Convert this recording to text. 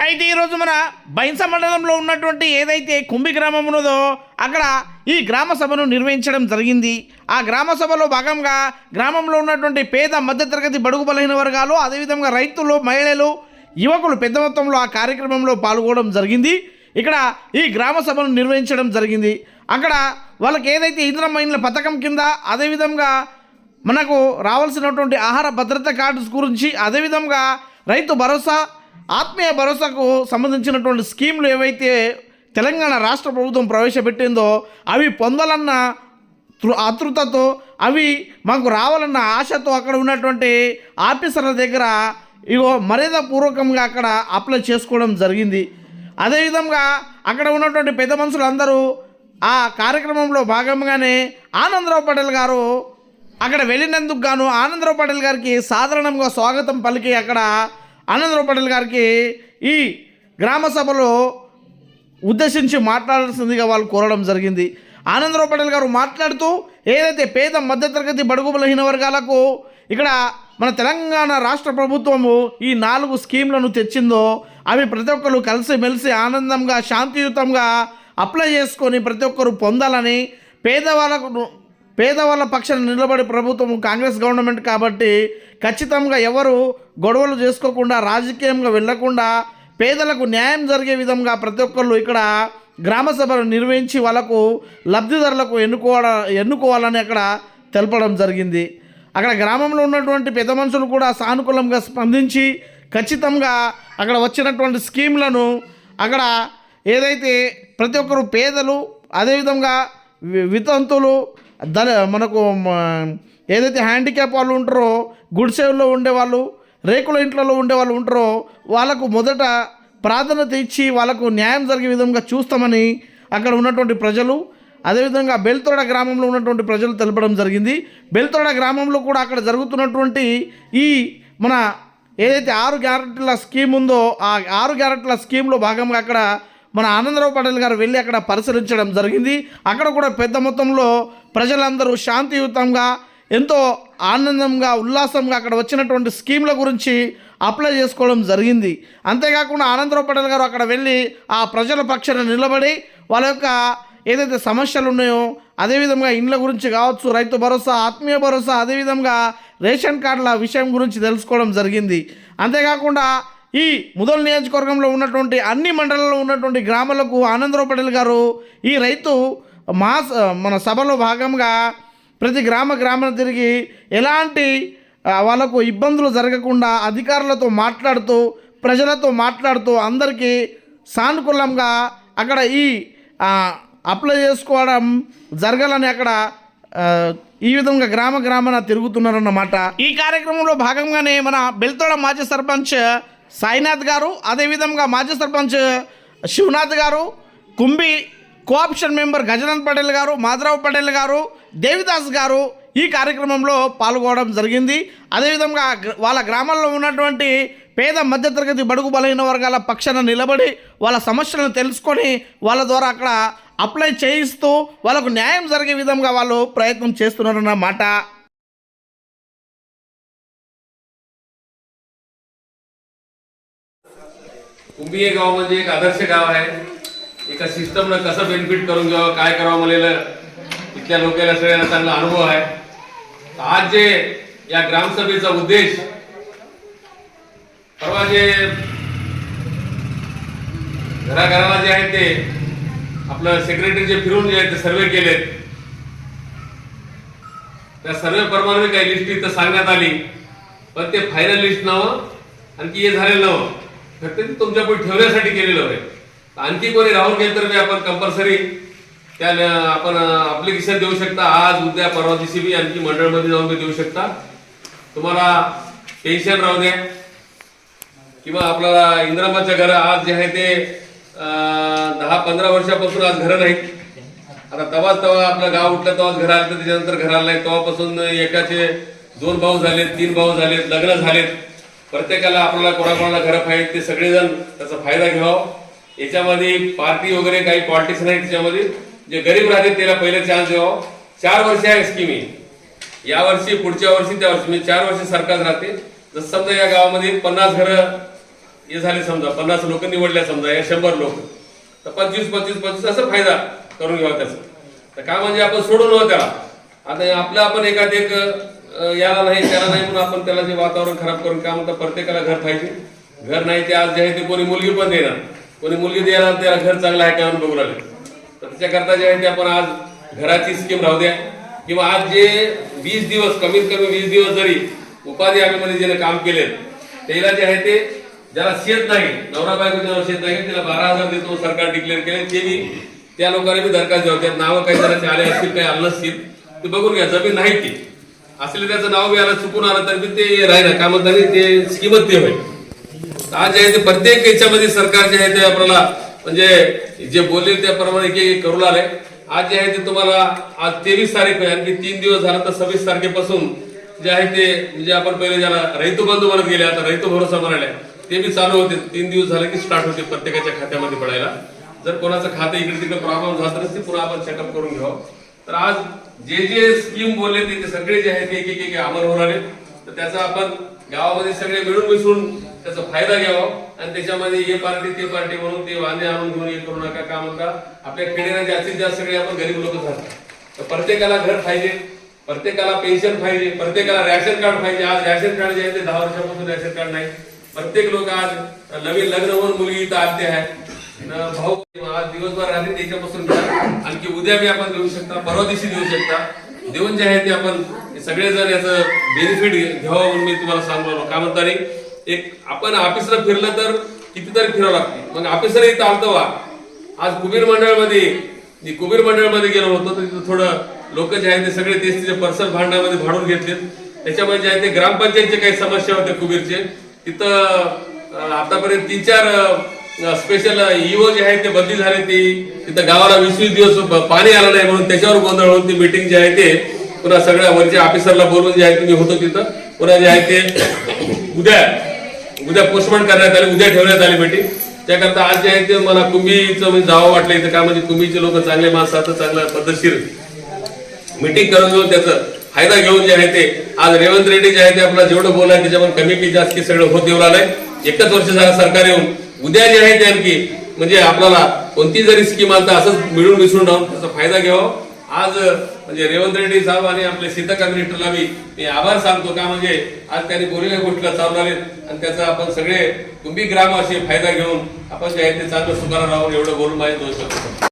అయితే ఈరోజు మన బైన్స మండలంలో ఉన్నటువంటి ఏదైతే కుంభి గ్రామం ఉన్నదో అక్కడ ఈ గ్రామ సభను నిర్వహించడం జరిగింది. ఆ గ్రామ సభలో భాగంగా గ్రామంలో ఉన్నటువంటి పేద మధ్యతరగతి బడుగు బలహీన వర్గాలు, అదేవిధంగా రైతులు, మహిళలు, యువకులు పెద్ద మొత్తంలో ఆ కార్యక్రమంలో పాల్గొనడం జరిగింది. ఇక్కడ ఈ గ్రామ సభను నిర్వహించడం జరిగింది. అక్కడ వాళ్ళకి ఏదైతే ఇందిరమ్మ ఇండ్ల పథకం కింద, అదేవిధంగా మనకు రావాల్సినటువంటి ఆహార భద్రత కార్డ్స్ గురించి, అదేవిధంగా రైతు భరోసా, ఆత్మీయ భరోసాకు సంబంధించినటువంటి స్కీములు ఏవైతే తెలంగాణ రాష్ట్ర ప్రభుత్వం ప్రవేశపెట్టిందో అవి పొందాలన్న ఆతృతతో, అవి మాకు రావాలన్న ఆశతో అక్కడ ఉన్నటువంటి ఆఫీసర్ల దగ్గర మర్యాదపూర్వకంగా అక్కడ అప్లై చేసుకోవడం జరిగింది. అదేవిధంగా అక్కడ ఉన్నటువంటి పెద్ద మనుషులందరూ ఆ కార్యక్రమంలో భాగంగానే ఆనందరావు పటేల్ గారు అక్కడ వెళ్ళినందుకు గాను ఆనందరావు పటేల్ గారికి సాధారణంగా స్వాగతం పలికి అక్కడ ఆనందరావు పటేల్ గారికి ఈ గ్రామ సభలో ఉద్దేశించి మాట్లాడాల్సిందిగా వాళ్ళు కోరడం జరిగింది. ఆనందరావు పటేల్ గారు మాట్లాడుతూ ఏదైతే పేద మధ్యతరగతి బడుగు బలహీన వర్గాలకు ఇక్కడ మన తెలంగాణ రాష్ట్ర ప్రభుత్వము ఈ 4 స్కీమ్లను తెచ్చిందో అవి ప్రతి ఒక్కరు కలిసిమెలిసి ఆనందంగా శాంతియుతంగా అప్లై చేసుకొని ప్రతి ఒక్కరు పొందాలని, పేదవాళ్ళ పక్షాన నిలబడి ప్రభుత్వం కాంగ్రెస్ గవర్నమెంట్ కాబట్టి ఖచ్చితంగా ఎవరు గొడవలు చేసుకోకుండా, రాజకీయంగా వెళ్లకుండా పేదలకు న్యాయం జరిగే విధంగా ప్రతి ఒక్కళ్ళు ఇక్కడ గ్రామ సభలు నిర్వహించి వాళ్ళకు లబ్ధిదారులకు ఎన్నుకోవాలని అక్కడ తెలపడం జరిగింది. అక్కడ గ్రామంలో ఉన్నటువంటి పెద్ద మనుషులు కూడా సానుకూలంగా స్పందించి ఖచ్చితంగా అక్కడ వచ్చినటువంటి స్కీమ్లను అక్కడ ఏదైతే ప్రతి ఒక్కరు పేదలు, అదేవిధంగా వితంతులు, మనకు ఏదైతే హ్యాండిక్యాప్ వాళ్ళు ఉంటారో, గుడిసెల్లో ఉండేవాళ్ళు, రేకుల ఇంట్లలో ఉండేవాళ్ళు ఉంటారో వాళ్ళకు మొదట ప్రాధాన్యత ఇచ్చి వాళ్ళకు న్యాయం జరిగే విధంగా చూస్తామని అక్కడ ఉన్నటువంటి ప్రజలు, అదేవిధంగా బెల్తోడ గ్రామంలో ఉన్నటువంటి ప్రజలు తెలపడం జరిగింది. బెల్తోడ గ్రామంలో కూడా అక్కడ జరుగుతున్నటువంటి ఈ మన ఏదైతే 6 గ్యారెంటీల స్కీమ్ ఉందో ఆ 6 గ్యారెంటీల స్కీమ్లో భాగంగా అక్కడ మన ఆనందరావు పటేల్ గారు వెళ్ళి అక్కడ పరిశీలించడం జరిగింది. అక్కడ కూడా పెద్ద మొత్తంలో ప్రజలందరూ శాంతియుతంగా, ఎంతో ఆనందంగా, ఉల్లాసంగా అక్కడ వచ్చినటువంటి స్కీమ్ల గురించి అప్లై చేసుకోవడం జరిగింది. అంతేకాకుండా ఆనందరావు పటేల్ గారు అక్కడ వెళ్ళి ఆ ప్రజల పక్షాన నిలబడి వాళ్ళ యొక్క ఏదైతే సమస్యలు ఉన్నాయో, అదేవిధంగా ఇండ్ల గురించి కావచ్చు, రైతు భరోసా, ఆత్మీయ భరోసా, అదేవిధంగా రేషన్ కార్డుల విషయం గురించి తెలుసుకోవడం జరిగింది. అంతేకాకుండా ఈ ముదల్ నియోజకవర్గంలో ఉన్నటువంటి అన్ని మండలాల్లో ఉన్నటువంటి గ్రామాలకు ఆనందరావు పటేల్ గారు ఈ రైతు మన సభలో భాగంగా ప్రతి గ్రామాన్ని తిరిగి ఎలాంటి వాళ్ళకు ఇబ్బందులు జరగకుండా అధికారులతో మాట్లాడుతూ, ప్రజలతో మాట్లాడుతూ అందరికీ సానుకూలంగా అక్కడ ఈ అప్లై చేసుకోవడం జరగాలని అక్కడ ఈ విధంగా గ్రామాన తిరుగుతున్నారన్నమాట. ఈ కార్యక్రమంలో భాగంగానే మన బెల్తోడ మాజీ సర్పంచ్ సాయినాథ్ గారు, అదేవిధంగా మాజీ సర్పంచ్ శివనాథ్ గారు, కుంభి కోఆప్షన్ మెంబర్ గజనంద్ పటేల్ గారు, మాధరావు పటేల్ గారు, దేవిదాస్ గారు ఈ కార్యక్రమంలో పాల్గొనడం జరిగింది. అదేవిధంగా వాళ్ళ గ్రామాల్లో ఉన్నటువంటి పేద మధ్యతరగతి బడుగు బలహీన వర్గాల పక్షాన నిలబడి వాళ్ళ సమస్యలను తెలుసుకొని వాళ్ళ ద్వారా అక్కడ అప్లై చేయిస్తూ వాళ్ళకు న్యాయం జరిగే విధంగా వాళ్ళు ప్రయత్నం చేస్తున్నారన్నమాట. कुंभी हे गाव म्हणजे एक आदर्श गाव आहे. एका सिस्टमला कसं बेनिफिट करून घ्यावं, काय करावं मला इथल्या लोकांना सगळ्यांना चांगला अनुभव आहे. आज जे या ग्रामसभेचा उद्देश, परवा जे घराघराला जे आहे ते आपलं सेक्रेटरी जे फिरून जे आहे ते सर्वे केलेत, त्या सर्वे प्रमाणे काही लिस्ट इथं सांगण्यात आली, पण ते फायनल लिस्ट नव्हतं, आणखी हे झालेलं नव्हतं, फक्त ते तुमच्या पुढे ठेवण्यासाठी केलेलं आहे. आणखी कोणी राहून गेलं तर आपण कंपल्सरी त्या आपण अप्लिकेशन देऊ शकता. आज उद्या परवा दिवशी बी आणखी मंडळमध्ये जाऊन बी देऊ शकता. तुम्हाला टेन्शन राहू द्या. किंवा आपल्याला इंद्रामाच्या घर आज जे आहे ते 10-15 वर्षापासून आज घरं नाहीत. आता तेव्हा आपलं गाव उठलं तेव्हाच घर आलं, त्याच्यानंतर घर आलं नाही. तेव्हापासून एकाचे 2 भाऊ झालेत, 3 भाऊ झालेत, लग्न झालेत. प्रत्येकाला आपल्याला कोणाकोणाला घरं पाहिजे, ते सगळेजण त्याचा फायदा घ्यावा. याच्यामध्ये पार्टी वगैरे काही पॉलिटिक्स नाही. त्याच्यामध्ये जे गरीब राहते त्याला पहिले चान्स द्यावा. 4 वर्ष आहे स्कीम ही. या वर्षी, पुढच्या वर्षी, त्या वर्षी, म्हणजे 4 वर्ष सरकार राहते. जर समजा या गावामध्ये 50 घरं हे झाले समजा 50 लोक निवडल्या समजा या 100 लोक, तर 25-25-25 असं फायदा करून घ्यावा त्याचा. तर काय म्हणजे आपण सोडून नव्हतं त्याला. आता आपलं आपण एखाद एक याला नाही त्याला नाही म्हणून आपण त्याला जे वातावरण खराब करून काय म्हणतात प्रत्येकाला घर पाहिजे. घर नाही ते आज जे आहे ते कोणी मुलगी पण देणार, कोणी मुलगी द्यायला त्याला घर चांगलं आहे का म्हणून बघू लागले. तर त्याच्याकरता जे आहे ते आपण आज घराची स्कीम राहू द्या किंवा आज जे 20 दिवस कमीत कमी 20 दिवस जरी उपाधी आम्ही ज्याने काम केले त्याला जे आहे ते ज्याला शेत नाही, नवरा बायको ज्याला शेत नाही त्याला 12,000 देतो सरकार डिक्लेअर केले. ते मी त्या लोकांनी बी दरखास्त द्यावं. त्यात नावं काही जणांचे आले असतील काही आलं नसतील ते बघून घ्या. जमीन नाही ती असले त्याचं नाव बी आलं चुकून आलं तर ते राहिलं का म्हणतात ते स्कीमच ते होईल. आज जे आहे ते प्रत्येक याच्यामध्ये सरकार जे आहे ते आपल्याला म्हणजे जे बोलले त्याप्रमाणे की करू लागले. आज जे आहे ते तुम्हाला आज 23 तारीख आहे, आणखी 3 दिवस झाला तर 26 तारखेपासून जे आहे ते म्हणजे आपण पहिले ज्याला रैतू बंधू म्हणत गेले आता रैतू भरोसा म्हणाले ते बी चालू होते. 3 दिवस झाले की स्टार्ट होते प्रत्येकाच्या खात्यामध्ये पडायला. जर कोणाचं खातं इकडे तिकडे प्रॉब्लेम झाला तर ते पुन्हा आपण सेटअप करून घ्यावं. तर आज जे जे स्कीम बोलले ते सगळे जे आहेत ते एक अंमल होणार आहेत. तर त्याचा आपण गावामध्ये सगळे मिळून मिसळून त्याचा फायदा घ्यावा आणि त्याच्यामध्ये हे पार्टी ते पार्टी म्हणून ते वांदे आणून घेऊन हे करू नका. का म्हणता आपल्या खेड्याला जास्तीत जास्त सगळे आपण गरीब लोक झालो. तर प्रत्येकाला घर पाहिजे, प्रत्येकाला पेन्शन पाहिजे, प्रत्येकाला रॅशन कार्ड पाहिजे. आज रॅशन कार्ड जे आहे ते 10 वर्षापासून रॅशन कार्ड नाही. प्रत्येक लोक आज नवीन लग्न होऊन मुलगी इथं आणते आहे. भाऊ आज दिवसभर राहते त्याच्यापासून घ्या. आणखी उद्या बी आपण देऊ शकता, परवा दिवशी देऊ शकता. देऊन जे आहे ते आपण सगळेजण याचं बेनिफिट घ्यावं म्हणून मी तुम्हाला सांगलो. का म्हणता नाही एक आपण ऑफिसला फिरलं तर कितीतरी फिरावं लागते. मग ऑफिसर इथं आलतो वा आज कुबीर मंडळमध्ये गेलो होतो तर तिथं थोडं लोक जे आहे ते सगळे तिचे पर्सनल भांडणामध्ये भाडून घेतले. त्याच्यामध्ये जे आहे ते ग्रामपंचायतचे काही समस्या होत्या कुबीरचे. तिथं आतापर्यंत 3-4 स्पेशल ईओ जे आहेत ते बदली झाले. तिथं गावाला 20-20 दिवस पाणी आलं नाही म्हणून त्याच्यावर गोंधळ होऊन ती मीटिंग जे आहे ते पुन्हा सगळ्या वरच्या ऑफिसरला बोलवून जे आहे ते मी होतो तिथं. पुन्हा जे आहे ते उद्या पोस्टपोन करण्यात आले, उद्या ठेवण्यात आली मीटिंग. त्याकरता आज जे आहे ते मला कुंभीचं म्हणजे जावं वाटलं इथं. का म्हणजे कुंभीचे लोक चांगले माणसं असतात, चांगलं पद्धतशीर मीटिंग करून घेऊन त्याचा फायदा घेऊन जे आहे ते आज रेवंत रेड्डी जे आहे ते आपला जेवढं बोलाय त्याच्यामध्ये कमी की जास्त की सगळं होत येऊ लागलंय. एकच वर्ष झालं सरकार येऊन. उद्या जे आहे ते आणखी म्हणजे आपल्याला कोणती जरी स्कीम आली तर असंच मिळून मिसळून राहून त्याचा फायदा घ्यावा. आज म्हणजे रेवंत रेड्डी साहेब आणि आपले सीता मिनिस्टरला मी आभार सांगतो. का म्हणजे आज त्यांनी बोललेल्या गोष्टीला चालवले आणि त्याचा आपण सगळे कुंभी ग्राम असे फायदा घेऊन आपण जे आहे ते चांगलं सुधारणा राहून एवढं बोलून माझे 2 शब्द